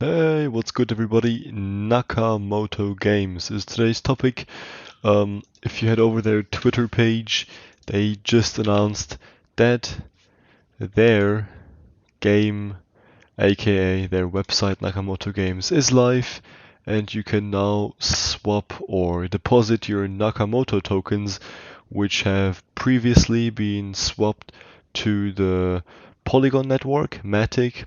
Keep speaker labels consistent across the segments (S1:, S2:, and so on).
S1: Hey, what's good everybody? Nakamoto Games is today's topic. If you head over their Twitter page, they just announced that their game, aka their website Nakamoto Games, is live and you can now swap or deposit your Nakamoto tokens, which have previously been swapped to the Polygon network, Matic.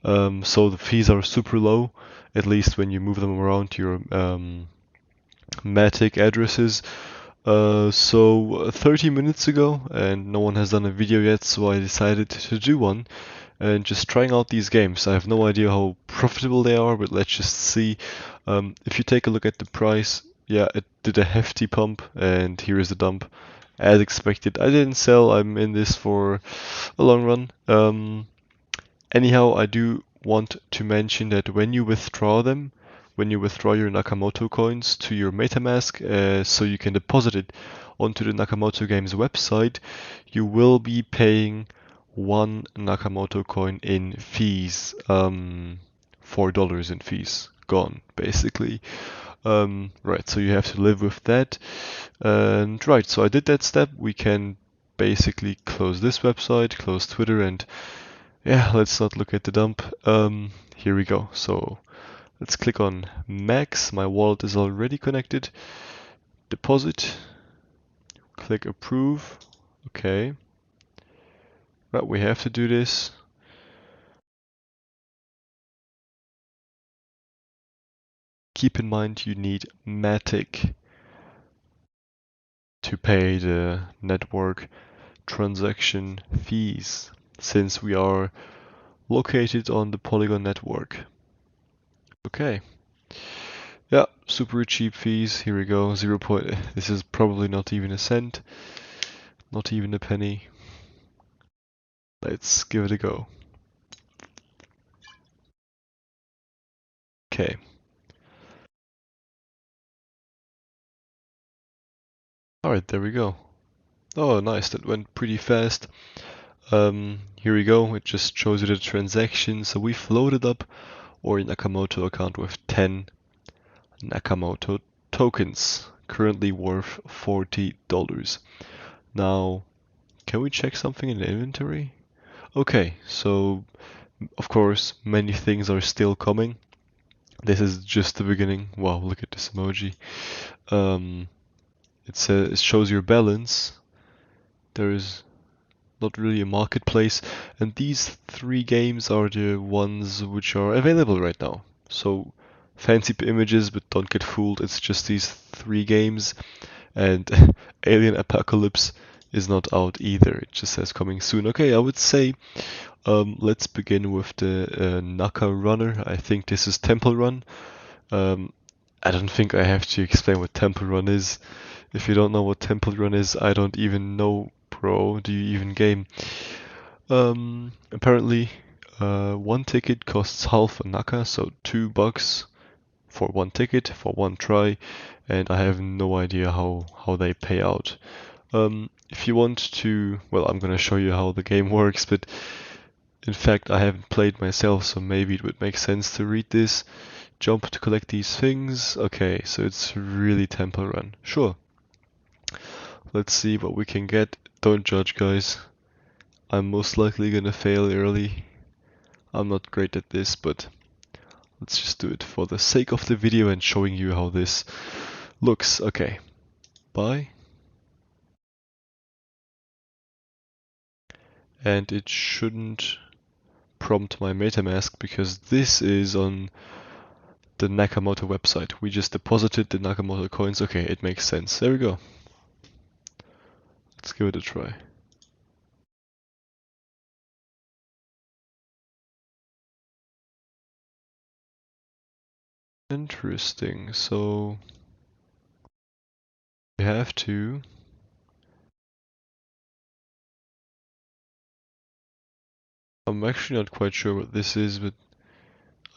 S1: So the fees are super low, at least when you move them around to your Matic addresses. So 30 minutes ago, and no one has done a video yet, so I decided to do one and just trying out these games. I have no idea how profitable they are, but let's just see. If you take a look at the price, yeah, it did a hefty pump, and here is the dump. As expected, I didn't sell. I'm in this for a long run. Anyhow, I do want to mention that when you withdraw them, when you withdraw your Nakamoto coins to your MetaMask, so you can deposit it onto the Nakamoto Games website, you will be paying one Nakamoto coin in fees, $4 in fees, gone basically. Right, so you have to live with that. And right, so I did that step. We can basically close this website, close Twitter, and yeah, let's not look at the dump. Here we go. So let's click on Max. My wallet is already connected. Deposit. Click approve. Okay. Right, we have to do this. Keep in mind you need Matic to pay the network transaction fees since we are located on the Polygon network. Okay. Yeah, super cheap fees. Here we go. 0. This is probably not even a cent. Not even a penny. Let's give it a go. Okay. Alright, there we go. Oh, nice. That went pretty fast. Here we go. It just shows you the transaction. So we floated up our Nakamoto account with 10 Nakamoto tokens, currently worth $40. Now, can we check something in the inventory? Okay, so of course, many things are still coming. This is just the beginning. Wow, look at this emoji. It shows your balance. There is not really a marketplace, and these three games are the ones which are available right now. So fancy images, but don't get fooled. It's just these three games, and Alien Apocalypse is not out either. It just says coming soon. Okay, I would say let's begin with the Naka Runner. I think this is Temple Run. Um, I don't think I have to explain what Temple Run is. If you don't know what Temple Run is, I don't even know, bro. Do you even game? Apparently, one ticket costs half a Naka, so $2 for one ticket for one try, and I have no idea how they pay out. If you want to, well, I'm gonna show you how the game works, but in fact, I haven't played myself, so maybe it would make sense to read this. Jump to collect these things. Okay, so it's really Temple Run. Sure. Let's see what we can get. Don't judge, guys. I'm most likely gonna fail early. I'm not great at this, but let's just do it for the sake of the video and showing you how this looks. Okay. Bye. And it shouldn't prompt my MetaMask because this is on the Nakamoto website. We just deposited the Nakamoto coins. Okay, it makes sense. There we go. Let's give it a try. Interesting. So we have to. I'm actually not quite sure what this is, but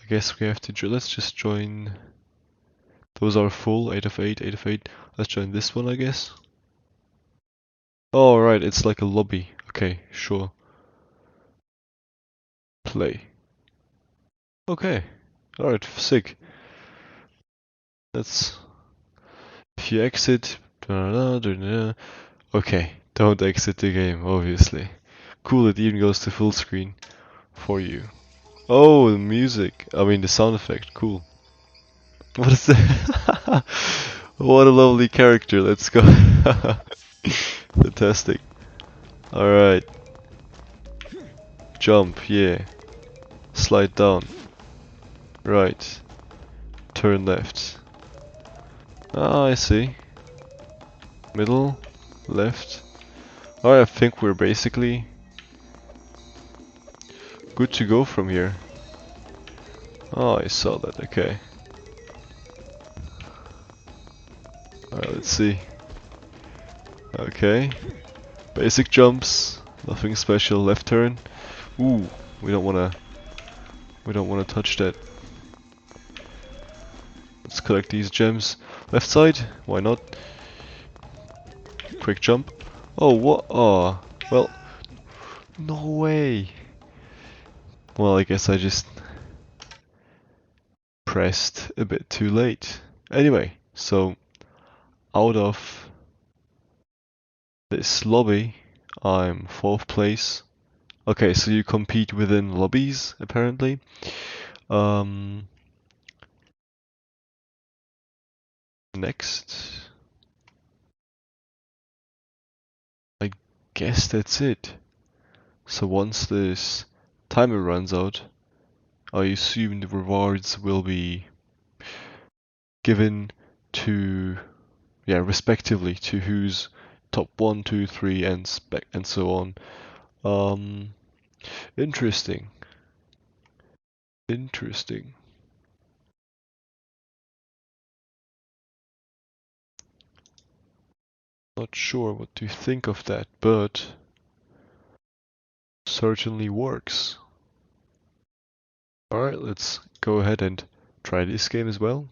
S1: I guess we have to. Let's just join. Those are full. 8 of 8, 8 of 8. Let's join this one, I guess. Oh, right. It's like a lobby. Okay, sure. Play. Okay. Alright, sick. That's if you exit. Okay, don't exit the game, obviously. Cool, it even goes to full screen for you. Oh, the music. I mean, the sound effect. Cool. What is that? What a lovely character. Let's go. Fantastic. Alright. Jump, yeah. Slide down. Right. Turn left. Ah, I see. Middle. Left. Alright, I think we're basically good to go from here. Oh, I saw that. Okay. Alright, let's see. Okay. Basic jumps. Nothing special. Left turn. Ooh, we don't wanna touch that. Let's collect these gems. Left side, why not? Quick jump. Oh, what? Oh, well, no way. Well, I guess I just pressed a bit too late. Anyway, so out of this lobby, I'm 4th place. Okay, so you compete within lobbies, apparently. Um, Next, I guess that's it. So once this timer runs out, I assume the rewards will be given to, yeah, respectively to who's top 1, 2, 3, and and so on. Um, Interesting. Interesting. Not sure what to think of that, but certainly works. Alright, let's go ahead and try this game as well.